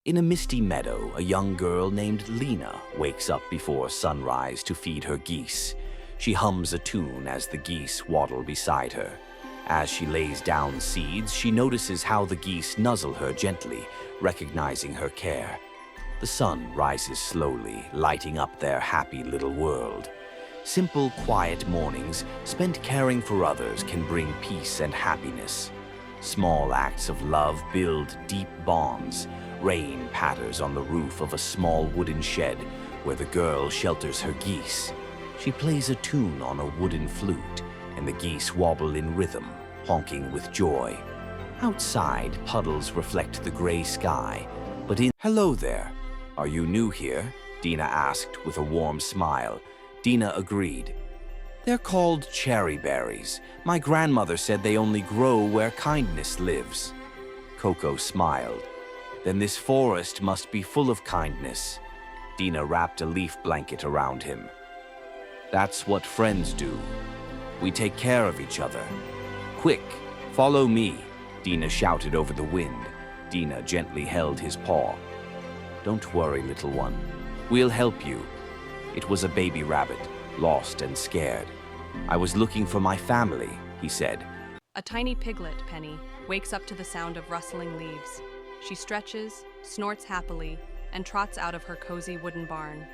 In a misty meadow, a young girl named Lena wakes up before sunrise to feed her geese. She hums a tune as the geese waddle beside her. As she lays down seeds, she notices how the geese nuzzle her gently, recognizing her care. The sun rises slowly, lighting up their happy little world. Simple, quiet mornings spent caring for others can bring peace and happiness. Small acts of love build deep bonds. Rain patters on the roof of a small wooden shed where the girl shelters her geese. She plays a tune on a wooden flute, and the geese wobble in rhythm, honking with joy. Outside, puddles reflect the gray sky, but Hello there. Are you new here? Dina asked with a warm smile. Dina agreed. They're called cherry berries. My grandmother said they only grow where kindness lives. Coco smiled. Then this forest must be full of kindness. Dina wrapped a leaf blanket around him. That's what friends do. We take care of each other. Quick, follow me, Dina shouted over the wind. Dina gently held his paw. Don't worry, little one. We'll help you. It was a baby rabbit, lost and scared. I was looking for my family, he said. A tiny piglet, Penny, wakes up to the sound of rustling leaves. She stretches, snorts happily, and trots out of her cozy wooden barn.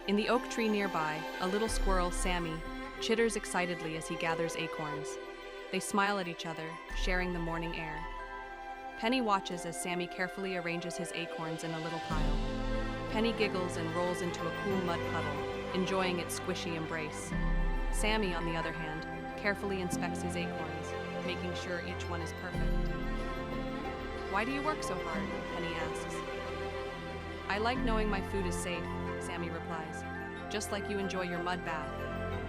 In the oak tree nearby, a little squirrel, Sammy, chitters excitedly as he gathers acorns. They smile at each other, sharing the morning air. Penny watches as Sammy carefully arranges his acorns in a little pile. Penny giggles and rolls into a cool mud puddle, enjoying its squishy embrace. Sammy, on the other hand, carefully inspects his acorns, making sure each one is perfect. Why do you work so hard? Penny asks. I like knowing my food is safe, Sammy replies, just like you enjoy your mud bath.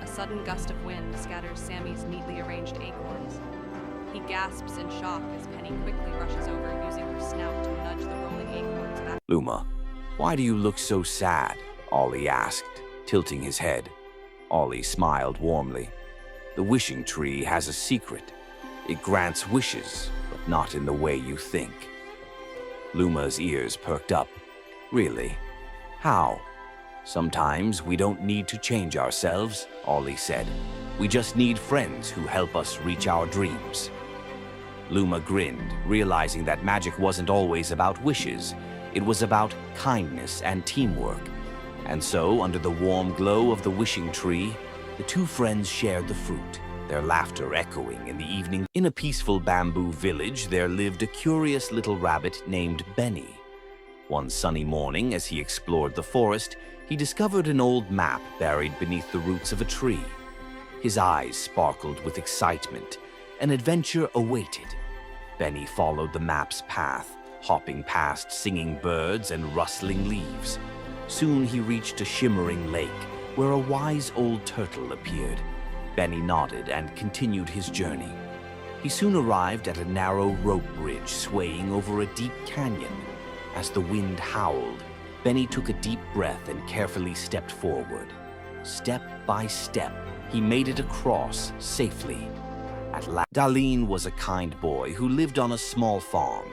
A sudden gust of wind scatters Sammy's neatly arranged acorns. He gasps in shock as Penny quickly rushes over, using her snout to nudge the rolling acorns back. Luma, why do you look so sad? Ollie asked, tilting his head. Ollie smiled warmly. The wishing tree has a secret. It grants wishes, but not in the way you think. Luma's ears perked up. Really? How? Sometimes we don't need to change ourselves, Ollie said. We just need friends who help us reach our dreams. Luma grinned, realizing that magic wasn't always about wishes. It was about kindness and teamwork. And so, under the warm glow of the wishing tree, the two friends shared the fruit, their laughter echoing in the evening. In a peaceful bamboo village, there lived a curious little rabbit named Benny. One sunny morning, as he explored the forest, he discovered an old map buried beneath the roots of a tree. His eyes sparkled with excitement. An adventure awaited. Benny followed the map's path, hopping past singing birds and rustling leaves. Soon he reached a shimmering lake where a wise old turtle appeared. Benny nodded and continued his journey. He soon arrived at a narrow rope bridge swaying over a deep canyon. As the wind howled, Benny took a deep breath and carefully stepped forward. Step by step, he made it across safely. At last, Darlene was a kind boy who lived on a small farm.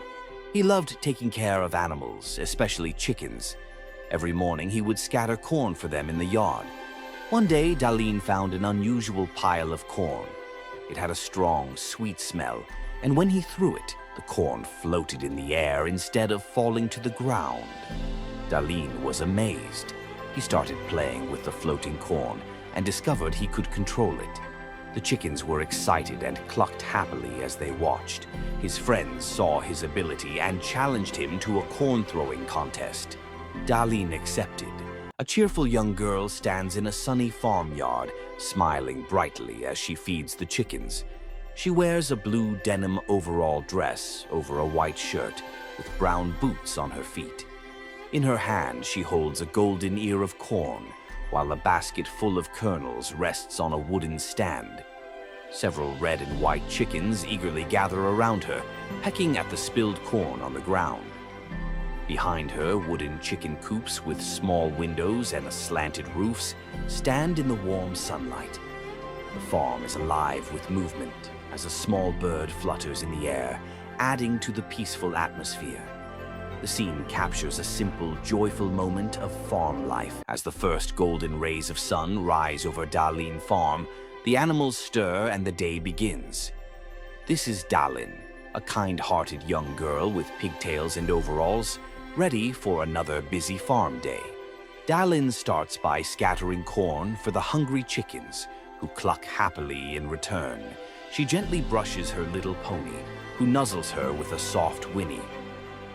He loved taking care of animals, especially chickens. Every morning he would scatter corn for them in the yard. One day, Darlene found an unusual pile of corn. It had a strong, sweet smell, and when he threw it, the corn floated in the air instead of falling to the ground. Darlene was amazed. He started playing with the floating corn and discovered he could control it. The chickens were excited and clucked happily as they watched. His friends saw his ability and challenged him to a corn-throwing contest. Darlene accepted. A cheerful young girl stands in a sunny farmyard, smiling brightly as she feeds the chickens. She wears a blue denim overall dress over a white shirt with brown boots on her feet. In her hand, she holds a golden ear of corn, while a basket full of kernels rests on a wooden stand. Several red and white chickens eagerly gather around her, pecking at the spilled corn on the ground. Behind her, wooden chicken coops with small windows and slanted roofs stand in the warm sunlight. The farm is alive with movement as a small bird flutters in the air, adding to the peaceful atmosphere. The scene captures a simple, joyful moment of farm life. As the first golden rays of sun rise over Dalin Farm, the animals stir and the day begins. This is Dalin, a kind-hearted young girl with pigtails and overalls, ready for another busy farm day. Dalin starts by scattering corn for the hungry chickens, who cluck happily in return. She gently brushes her little pony, who nuzzles her with a soft whinny.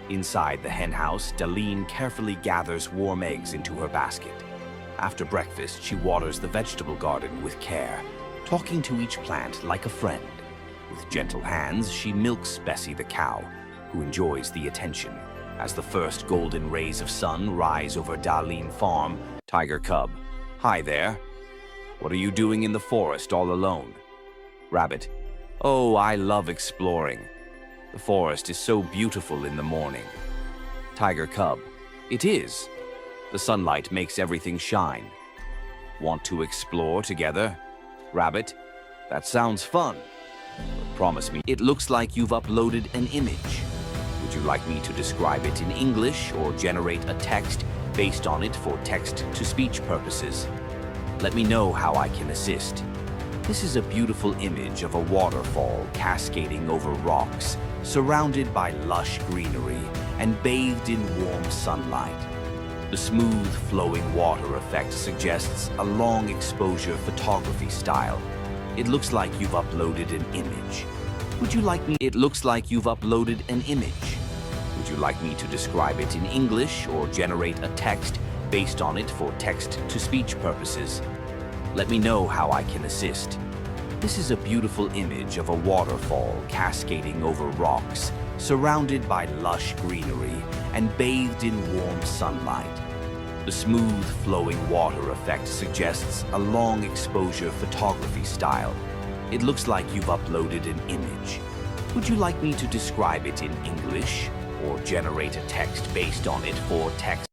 Inside the henhouse, Dalin carefully gathers warm eggs into her basket. After breakfast, she waters the vegetable garden with care, talking to each plant like a friend. With gentle hands, she milks Bessie the cow, who enjoys the attention. As the first golden rays of sun rise over Dalin Farm, Tiger Cub, "Hi there. What are you doing in the forest all alone?" Rabbit, "Oh, I love exploring. The forest is so beautiful in the morning." Tiger Cub, "It is. The sunlight makes everything shine. Want to explore together?" Rabbit, "That sounds fun. But promise me, it looks like you've uploaded an image. Would you like me to describe it in English or generate a text based on it for text-to-speech purposes? Let me know how I can assist. This is a beautiful image of a waterfall cascading over rocks, surrounded by lush greenery and bathed in warm sunlight. The smooth, flowing water effect suggests a long exposure photography style. It looks like you've uploaded an image. Would you like me? It looks like you've uploaded an image. Would you like me to describe it in English or generate a text based on it for text-to-speech purposes? Let me know how I can assist. This is a beautiful image of a waterfall cascading over rocks, surrounded by lush greenery and bathed in warm sunlight. The smooth, flowing water effect suggests a long exposure photography style. It looks like you've uploaded an image. Would you like me to describe it in English or generate a text based on it for text?